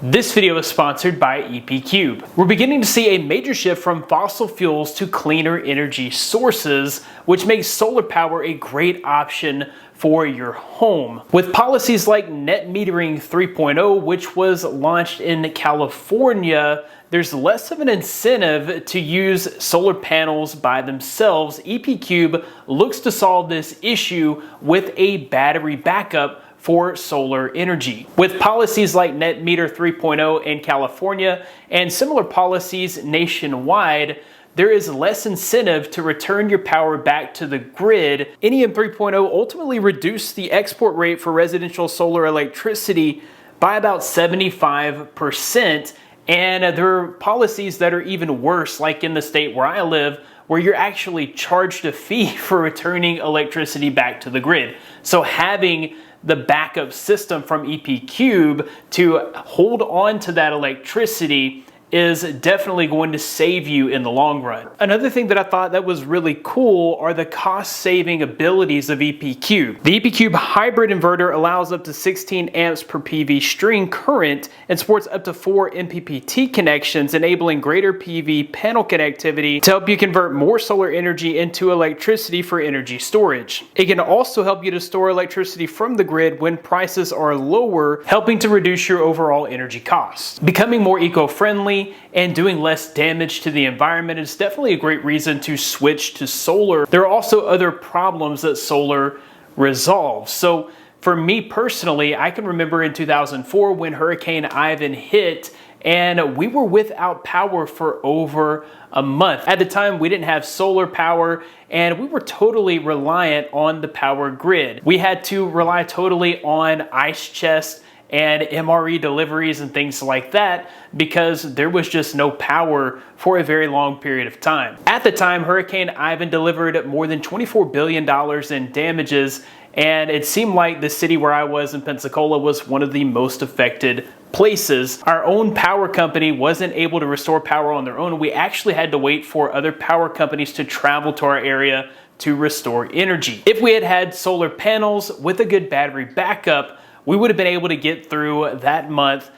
This video is sponsored by EPCube. We're beginning to see a major shift from fossil fuels to cleaner energy sources, which makes solar power a great option for your home. With policies like Net Metering 3.0, which was launched in California, there's less of an incentive to use solar panels by themselves. EPCube looks to solve this issue with a battery backup for solar energy. With policies like Net Meter 3.0 in California and similar policies nationwide, there is less incentive to return your power back to the grid. NEM 3.0 ultimately reduced the export rate for residential solar electricity by about 75%. And there are policies that are even worse, like in the state where I live, where you're actually charged a fee for returning electricity back to the grid. So having the backup system from EPCube to hold on to that electricity is definitely going to save you in the long run. Another thing that I thought that was really cool are the cost-saving abilities of EPCube. The EPCube hybrid inverter allows up to 16 amps per PV string current and supports up to 4 MPPT connections, enabling greater PV panel connectivity to help you convert more solar energy into electricity for energy storage. It can also help you to store electricity from the grid when prices are lower, helping to reduce your overall energy costs. Becoming more eco-friendly and doing less damage to the environment is definitely a great reason to switch to solar. There are also other problems that solar resolves. So for me personally, I can remember in 2004 when Hurricane Ivan hit and we were without power for over a month. At the time, we didn't have solar power and we were totally reliant on the power grid. We had to rely totally on ice chests and MRE deliveries and things like that because there was just no power for a very long period of time. At the time, Hurricane Ivan delivered more than $24 billion in damages, and it seemed like the city where I was in Pensacola was one of the most affected places. Our own power company wasn't able to restore power on their own. We actually had to wait for other power companies to travel to our area to restore energy. If we had had solar panels with a good battery backup, we would have been able to get through that month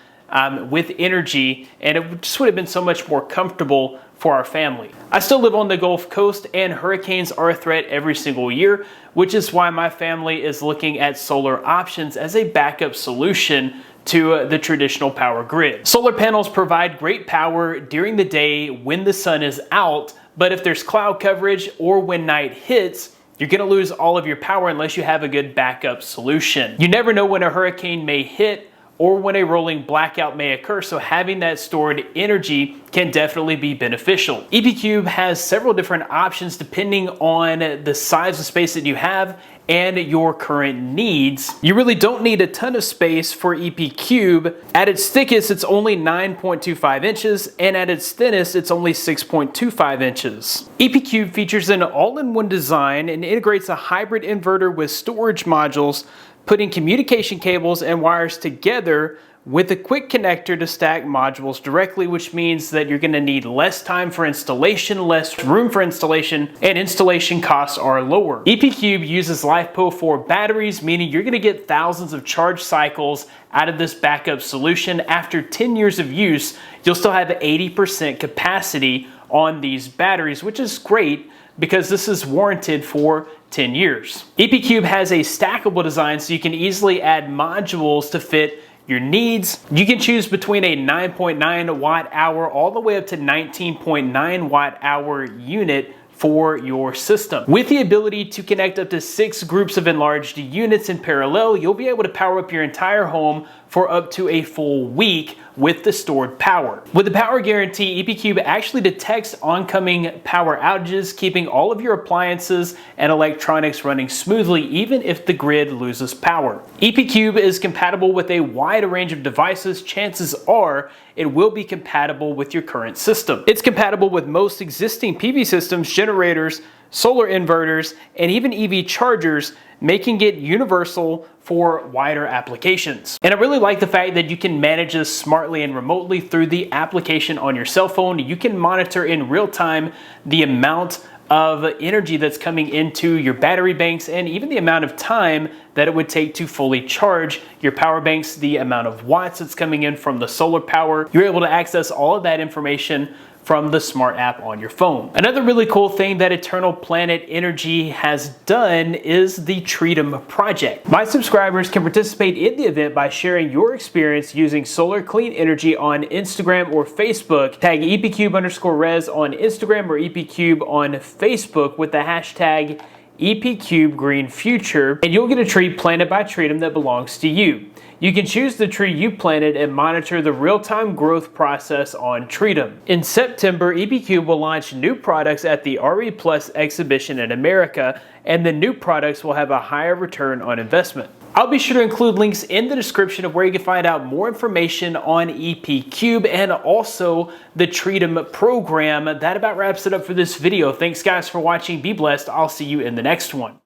with energy, and it just would have been so much more comfortable for our family. I still live on the Gulf Coast, and hurricanes are a threat every single year, which is why my family is looking at solar options as a backup solution to the traditional power grid. Solar panels provide great power during the day when the sun is out, but if there's cloud coverage or when night hits, you're going to lose all of your power unless you have a good backup solution. You never know when a hurricane may hit or when a rolling blackout may occur, so having that stored energy can definitely be beneficial. EPCube has several different options depending on the size of space that you have and your current needs. You really don't need a ton of space for EPCube. At its thickest, it's only 9.25 inches, and at its thinnest, it's only 6.25 inches. EPCube features an all-in-one design and integrates a hybrid inverter with storage modules, putting communication cables and wires together with a quick connector to stack modules directly, which means that you're going to need less time for installation, less room for installation, and installation costs are lower. EPCube uses LiFePO4 batteries, meaning you're going to get thousands of charge cycles out of this backup solution. After 10 years of use, you'll still have 80% capacity on these batteries, which is great because this is warranted for 10 years. EPCube has a stackable design so you can easily add modules to fit your needs. You can choose between a 9.9 watt hour all the way up to 19.9 watt hour unit for your system. With the ability to connect up to 6 groups of enlarged units in parallel, you'll be able to power up your entire home for up to a full week with the stored power. With the power guarantee, EPCube actually detects oncoming power outages, keeping all of your appliances and electronics running smoothly even if the grid loses power. EPCube is compatible with a wide range of devices. Chances are it will be compatible with your current system. It's compatible with most existing PV systems, generators, solar inverters, and even EV chargers, making it universal for wider applications. And I really like the fact that you can manage this smartly and remotely through the application on your cell phone. You can monitor in real time the amount of energy that's coming into your battery banks and even the amount of time that it would take to fully charge your power banks, the amount of watts that's coming in from the solar power. You're able to access all of that information from the smart app on your phone. Another really cool thing that Eternal Planet Energy has done is the Treatum project. My subscribers can participate in the event by sharing your experience using solar clean energy on Instagram or Facebook. Tag epcube_res on Instagram or epcube on Facebook with the hashtag epcubegreenfuture, and you'll get a tree planted by Treatum that belongs to you. You can choose the tree you planted and monitor the real-time growth process on Treatum. In September, epcube will launch new products at the RE Plus exhibition in America, and the new products will have a higher return on investment. I'll be sure to include links in the description of where you can find out more information on epcube and also the Treatum program. That about wraps it up for this video. Thanks guys for watching. Be blessed. I'll see you in the next one.